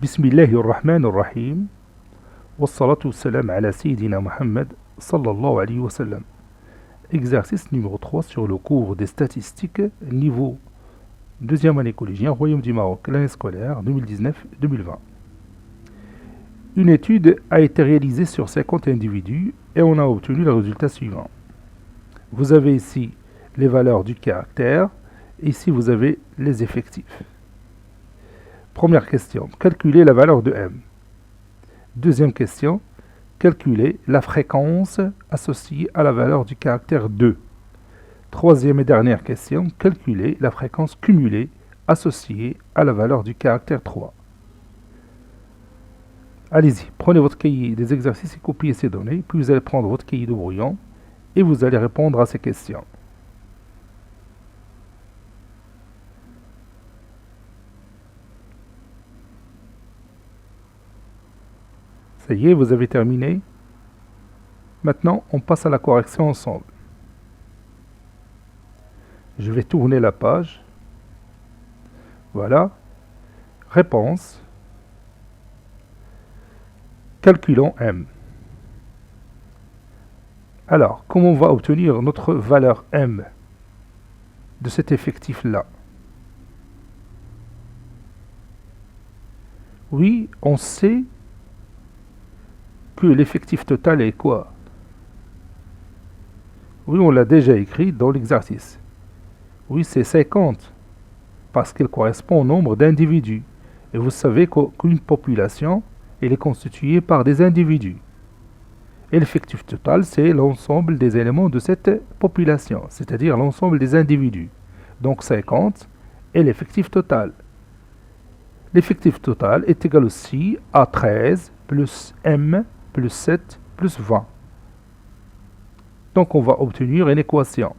Bismillahir Rahmanir Rahim. Wassalatu wassalam ala Sayyidina Muhammad sallallahu alayhi wa sallam. Exercice numéro 3 sur le cours des statistiques, niveau deuxième année collégien, Royaume du Maroc, l'année scolaire 2019-2020. Une étude a été réalisée sur 50 individus et on a obtenu le résultat suivant. Vous avez ici les valeurs du caractère et ici vous avez les effectifs. Première question, calculer la valeur de M. Deuxième question, calculer la fréquence associée à la valeur du caractère 2. Troisième et dernière question, calculer la fréquence cumulée associée à la valeur du caractère 3. Allez-y, prenez votre cahier des exercices et copiez ces données, puis vous allez prendre votre cahier de brouillon et vous allez répondre à ces questions. Ça y est, vous avez terminé. Maintenant, on passe à la correction ensemble. Je vais tourner la page. Voilà. Réponse. Calculons M. Alors, comment on va obtenir notre valeur M de cet effectif-là? Oui, on sait que l'effectif total est quoi? Oui, on l'a déjà écrit dans l'exercice. Oui, c'est 50, parce qu'il correspond au nombre d'individus. Et vous savez qu'une population, elle est constituée par des individus. Et l'effectif total, c'est l'ensemble des éléments de cette population, c'est-à-dire l'ensemble des individus. Donc 50 est l'effectif total. L'effectif total est égal aussi à 13 plus M plus 7 plus 20. Donc on va obtenir une équation.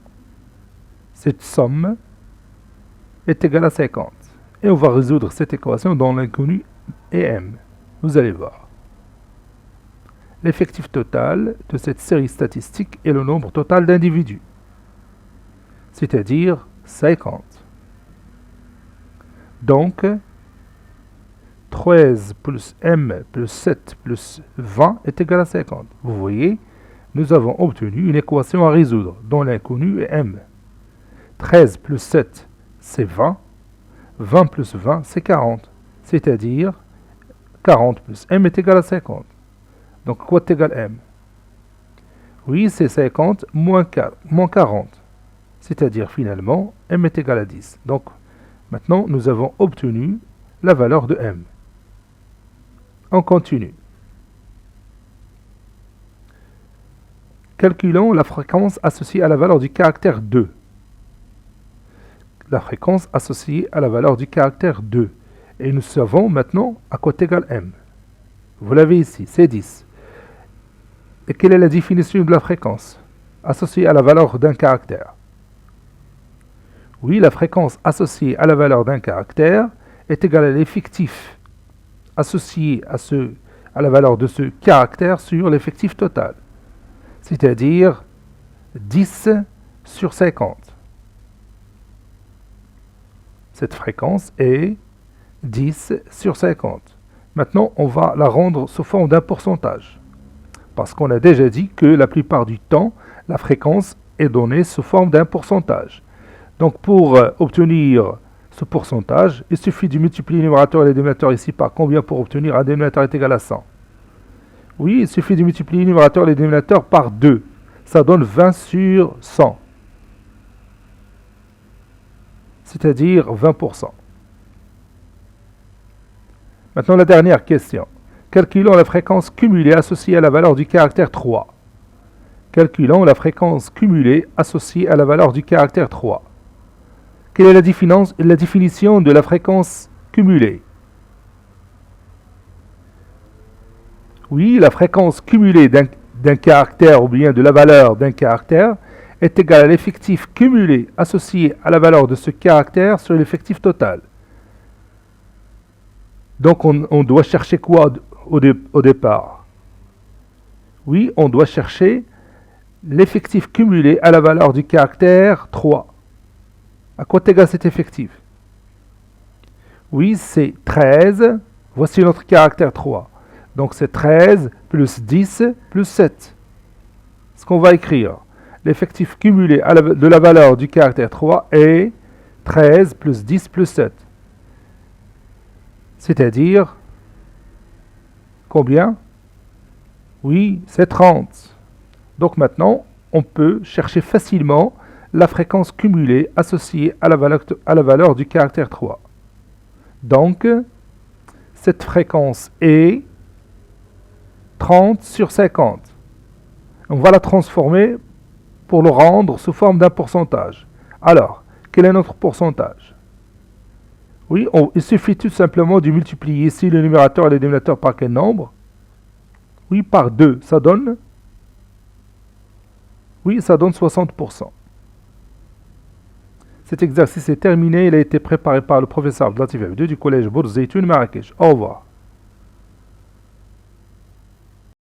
Cette somme est égale à 50. Et on va résoudre cette équation dans l'inconnu et M. Vous allez voir. L'effectif total de cette série statistique est le nombre total d'individus, c'est-à-dire 50. Donc, 13 plus M plus 7 plus 20 est égal à 50. Vous voyez, nous avons obtenu une équation à résoudre dont l'inconnu est M. 13 plus 7, c'est 20. 20 plus 20, c'est 40. C'est-à-dire, 40 plus M est égal à 50. Donc, quoi est égal à M? Oui, c'est 50 moins 40. C'est-à-dire, finalement, M est égal à 10. Donc, maintenant, nous avons obtenu la valeur de M. On continue. Calculons la fréquence associée à la valeur du caractère 2. La fréquence associée à la valeur du caractère 2. Et nous savons maintenant à quoi est égal M. Vous l'avez ici, c'est 10. Et quelle est la définition de la fréquence associée à la valeur d'un caractère? Oui, la fréquence associée à la valeur d'un caractère est égale à l'effectif associé à la valeur de ce caractère sur l'effectif total, c'est-à-dire 10 sur 50. Cette fréquence est 10 sur 50. Maintenant, on va la rendre sous forme d'un pourcentage, parce qu'on a déjà dit que la plupart du temps, la fréquence est donnée sous forme d'un pourcentage. Donc, pour obtenir ce pourcentage, il suffit de multiplier le numérateur et le dénominateur ici par combien pour obtenir un dénominateur est égal à 100? Oui, il suffit de multiplier le numérateur et le dénominateur par 2. Ça donne 20 sur 100. C'est-à-dire 20%. Maintenant, la dernière question. Calculons la fréquence cumulée associée à la valeur du caractère 3. Calculons la fréquence cumulée associée à la valeur du caractère 3. Quelle est la définition de la fréquence cumulée? Oui, la fréquence cumulée d'un caractère ou bien de la valeur d'un caractère est égale à l'effectif cumulé associé à la valeur de ce caractère sur l'effectif total. Donc on doit chercher quoi au départ? Oui, on doit chercher l'effectif cumulé à la valeur du caractère 3. À quoi est égal cet effectif? Oui, c'est 13. Voici notre caractère 3. Donc c'est 13 plus 10 plus 7. Ce qu'on va écrire. L'effectif cumulé de la valeur du caractère 3 est 13 plus 10 plus 7. C'est-à-dire, combien? Oui, c'est 30. Donc maintenant, on peut chercher facilement la fréquence cumulée associée à la valeur du caractère 3. Donc, cette fréquence est 30 sur 50. On va la transformer pour le rendre sous forme d'un pourcentage. Alors, quel est notre pourcentage? Oui, il suffit tout simplement de multiplier ici le numérateur et le dénominateur par quel nombre? Oui, par 2. Ça donne? Oui, ça donne 60%. Cet exercice est terminé. Il a été préparé par le professeur Abdelatif Abdou du collège Bourz Zeytoun Marrakech. Au revoir.